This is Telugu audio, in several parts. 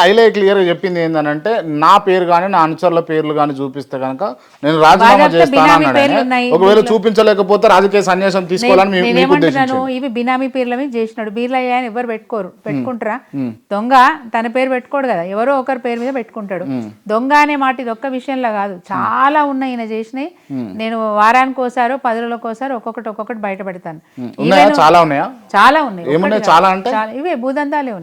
ఐలయ్య క్లియర్గా చెప్పింది ఏంటంటే నా పేరు కానీ నా అనుచరుల పేర్లు కానీ చూపిస్తే కనుక నేను రాజీనామా చేస్తాను అన్నాడు. ఒకవేళ చూపించలేకపోతే రాజకీయ సన్యాసం తీసుకోవాలని మీకు ఉద్దేశించాను. ఇవి బినామీ పేర్ల మీద చేసినాడు. బీర్లయ్య అని ఎవరు పెట్టుకుంటారా? దొంగ తన పేరు పెట్టుకోడు కదా, ఎవరో ఒకరి పేరు మీద పెట్టుకుంటాడు. దొంగ అనే మాట ఇది ఒక్క విషయంలో కాదు, చాలా ఉన్నాయి ఈయన చేసినాయి. నేను వారానికి ఒకసారి 10 రోజులకోసారి ఒక్కొక్కటి బయట పెడతాను. చాలా ఉన్నాయా? చాలా ఉన్నాయి. చాలా అంటే ఇవే భూదందాలే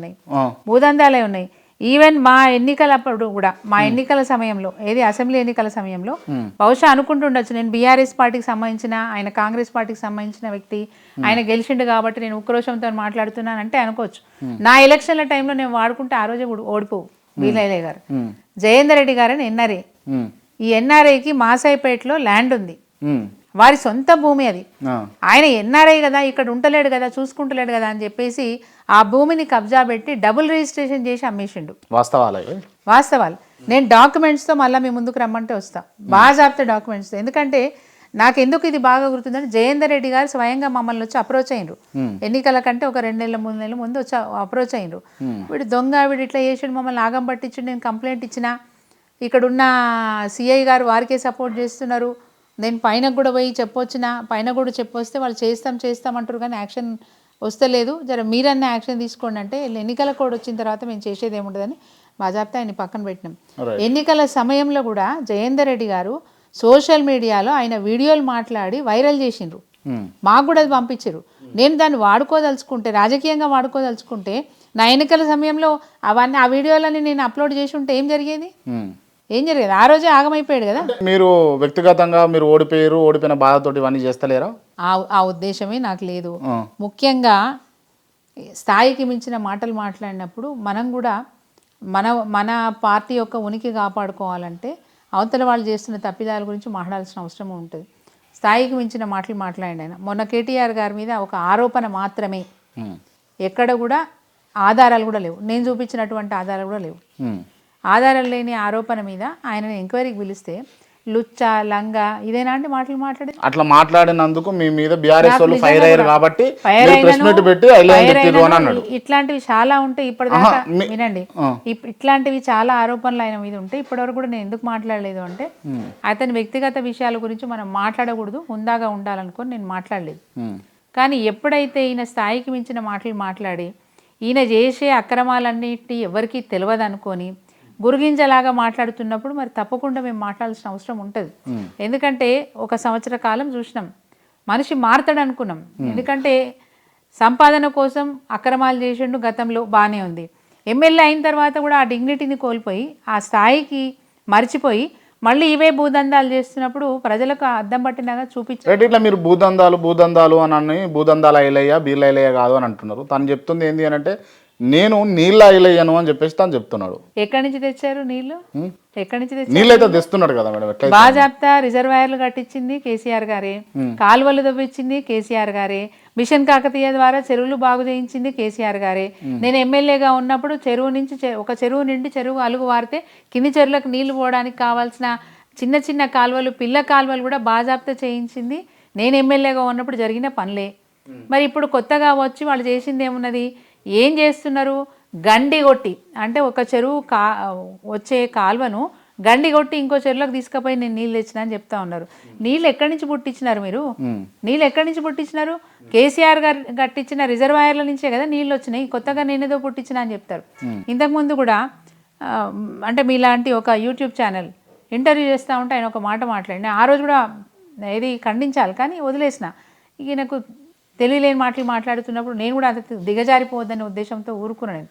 ఉన్నాయి. ఈవెన్ మా ఎన్నికలప్పుడు కూడా, మా ఎన్నికల సమయంలో, ఏది అసెంబ్లీ ఎన్నికల సమయంలో బహుశా అనుకుంటుండొచ్చు నేను బీఆర్ఎస్ పార్టీకి సంబంధించిన, ఆయన కాంగ్రెస్ పార్టీకి సంబంధించిన వ్యక్తి, ఆయన గెలిచిండు కాబట్టి నేను ఉక్రోషంతో మాట్లాడుతున్నానంటే అనుకోవచ్చు. నా ఎలక్షన్ల టైంలో నేను వాడుకుంటే ఆ రోజే ఓడిపోవు. బీర్లయ్య గారు, జయేందర్ రెడ్డి గారు అని ఎన్ఆర్ఏ. ఈ ఎన్ఆర్ఐకి మాసాయిపేటలో ల్యాండ్ ఉంది, వారి సొంత భూమి అది. ఆయన ఎన్ఆర్ఐ కదా, ఇక్కడ ఉంటలేడు కదా, చూసుకుంటలేడు కదా అని చెప్పేసి ఆ భూమిని కబ్జా పెట్టి డబుల్ రిజిస్ట్రేషన్ చేసి అమ్మేసిండు. వాస్తవాలు. నేను డాక్యుమెంట్స్తో మళ్ళీ మీ ముందుకు రమ్మంటే వస్తా, బాజాబ్తా డాక్యుమెంట్స్తో. ఎందుకంటే నాకు ఎందుకు ఇది బాగా గుర్తుందంటే జయేందర్ రెడ్డి గారు స్వయంగా మమ్మల్ని వచ్చి అప్రోచ్ అయ్యిండ్రు. ఎన్నికల కంటే ఒక 2 నెలల 3 నెలల ముందు వచ్చి అప్రోచ్ అయ్యిండ్రు. వీడు దొంగ, వీడు ఇట్లా చేసాడు, మమ్మల్ని ఆగం పట్టించాడు, నేను కంప్లైంట్ ఇచ్చిన, ఇక్కడున్న సిఐ గారు వారికే సపోర్ట్ చేస్తున్నారు, నేను పైన కూడా పోయి చెప్పొచ్చిన, పైన కూడా చెప్పొస్తే వాళ్ళు చేస్తామంటారు కానీ యాక్షన్ వస్తలేదు, జర మీరన్నా యాక్షన్ తీసుకోండి అంటే ఎన్నికల కోడ్ వచ్చిన తర్వాత మేము చేసేది ఏముండదని బాజాబ్తా ఆయన పక్కన పెట్టినాం. ఎన్నికల సమయంలో కూడా జయేందర్ రెడ్డి గారు సోషల్ మీడియాలో ఆయన వీడియోలు మాట్లాడి వైరల్ చేసిండ్రు, మాకు కూడా అది పంపించారు. నేను దాన్ని వాడుకోదలుచుకుంటే, రాజకీయంగా వాడుకోదలుచుకుంటే, నా ఎన్నికల సమయంలో అవన్నీ ఆ వీడియోలని నేను అప్లోడ్ చేసి ఉంటే ఏం జరిగేది? ఆ రోజే ఆగమైపోయాడు కదా. మీరు వ్యక్తిగతంగా మీరు ఓడిపోయిన బాధతోటి ఇవన్నీ చేస్తలేరా? ఆ ఉద్దేశమే నాకు లేదు. ముఖ్యంగా స్థాయికి మించిన మాటలు మాట్లాడినప్పుడు మనం కూడా మన పార్టీ యొక్క ఉనికి కాపాడుకోవాలంటే అవతల వాళ్ళు చేస్తున్న తప్పిదాల గురించి మాట్లాడాల్సిన అవసరం ఉంటుంది. స్థాయికి మించిన మాటలు మాట్లాడండి. ఆయన మొన్న కేటీఆర్ గారి మీద ఒక ఆరోపణ మాత్రమే, ఎక్కడ కూడా ఆధారాలు కూడా లేవు, నేను చూపించినటువంటి ఆధారాలు కూడా లేవు. ఆధారాలు లేని ఆరోపణ మీద ఆయనని ఎంక్వైరీకి పిలిస్తే లుచ్చా లంగా ఇదేనా అంటే మాటలు మాట్లాడి అట్లా మాట్లాడినందుకు మీ మీద బీఆర్ఎస్ వాళ్ళు ఫైర్ అయ్యారు కాబట్టి ఇట్లాంటివి చాలా ఉంటాయి. ఇప్పటిదాకా వినండి, ఇట్లాంటివి చాలా ఆరోపణలు ఆయన మీద ఉంటాయి. ఇప్పటివరకు కూడా నేను ఎందుకు మాట్లాడలేదు అంటే అతని వ్యక్తిగత విషయాల గురించి మనం మాట్లాడకూడదు, హుందాగా ఉండాలనుకొని నేను మాట్లాడలేదు. కానీ ఎప్పుడైతే ఈయన స్థాయికి మించిన మాటలు మాట్లాడి ఈయన చేసే అక్రమాలన్నిటి ఎవరికీ తెలియదు అనుకొని గురుగింజలాగా మాట్లాడుతున్నప్పుడు మరి తప్పకుండా మేము మాట్లాడాల్సిన అవసరం ఉంటుంది. ఎందుకంటే 1 సంవత్సర కాలం చూసినాం, మనిషి మారతాడు అనుకున్నాం. ఎందుకంటే సంపాదన కోసం అక్రమాలు చేసిండు, గతంలో బాగానే ఉంది. ఎమ్మెల్యే అయిన తర్వాత కూడా ఆ డిగ్నిటీని కోల్పోయి ఆ స్థాయికి మర్చిపోయి మళ్ళీ ఇవే భూదందాలు చేస్తున్నప్పుడు ప్రజలకు అద్దం పట్టినగా చూపించారు. ఇట్లా మీరు భూదందాలు అని భూదందాల ఐలయ్య బీర్లయ్య కాదు అని అంటున్నారు. తను చెప్తుంది ఏంటి అని అంటే నేను నీళ్ళ ఐలయ్యను అని చెప్పేసి తను చెప్తున్నాడు. ఎక్కడి నుంచి తెచ్చారు నీళ్లు? నీళ్ళు అయితే తెస్తున్నాడు కదా మేడం. బాజాబ్తా రిజర్వాయర్లు కట్టించింది కేసీఆర్ గారే, కాలువలు తవ్వించింది కేసీఆర్ గారే, మిషన్ కాకతీయ ద్వారా చెరువులు బాగు చేయించింది కేసీఆర్ గారే. నేను ఎమ్మెల్యేగా ఉన్నప్పుడు ఒక చెరువు నిండి చెరువు అలుగు వారితే కింది చెరువులకు నీళ్లు పోవడానికి కావాల్సిన చిన్న కాలువలు, పిల్ల కాలువలు కూడా బాజాబ్తా చేయించింది నేను ఎమ్మెల్యేగా ఉన్నప్పుడు జరిగిన పనులే. మరి ఇప్పుడు కొత్తగా వచ్చి వాళ్ళు చేసింది ఏమున్నది? ఏం చేస్తున్నారు? గండి కొట్టి, అంటే ఒక చెరువు వచ్చే కాలువను గండి కొట్టి ఇంకో చెరువులకు తీసుకుపోయి నేను నీళ్ళు తెచ్చిన అని చెప్తా ఉన్నారు. నీళ్ళు ఎక్కడి నుంచి పుట్టించినారు మీరు? నీళ్ళు ఎక్కడి నుంచి పుట్టించినారు? కేసీఆర్ గారు కట్టించిన రిజర్వాయర్ల నుంచే కదా నీళ్ళు వచ్చినాయి, కొత్తగా నేనేదో పుట్టించిన అని చెప్తారు. ఇంతకుముందు కూడా అంటే మీలాంటి ఒక యూట్యూబ్ ఛానల్ ఇంటర్వ్యూ చేస్తూ ఉంటే ఆయన ఒక మాట మాట్లాడిన, ఆ రోజు కూడా ఏది ఖండించాలి కానీ వదిలేసిన. ఈయనకు తెలియలేని మాటలు మాట్లాడుతున్నప్పుడు నేను కూడా అంత దిగజారిపోవద్దనే ఉద్దేశంతో ఊరుకున్నాను.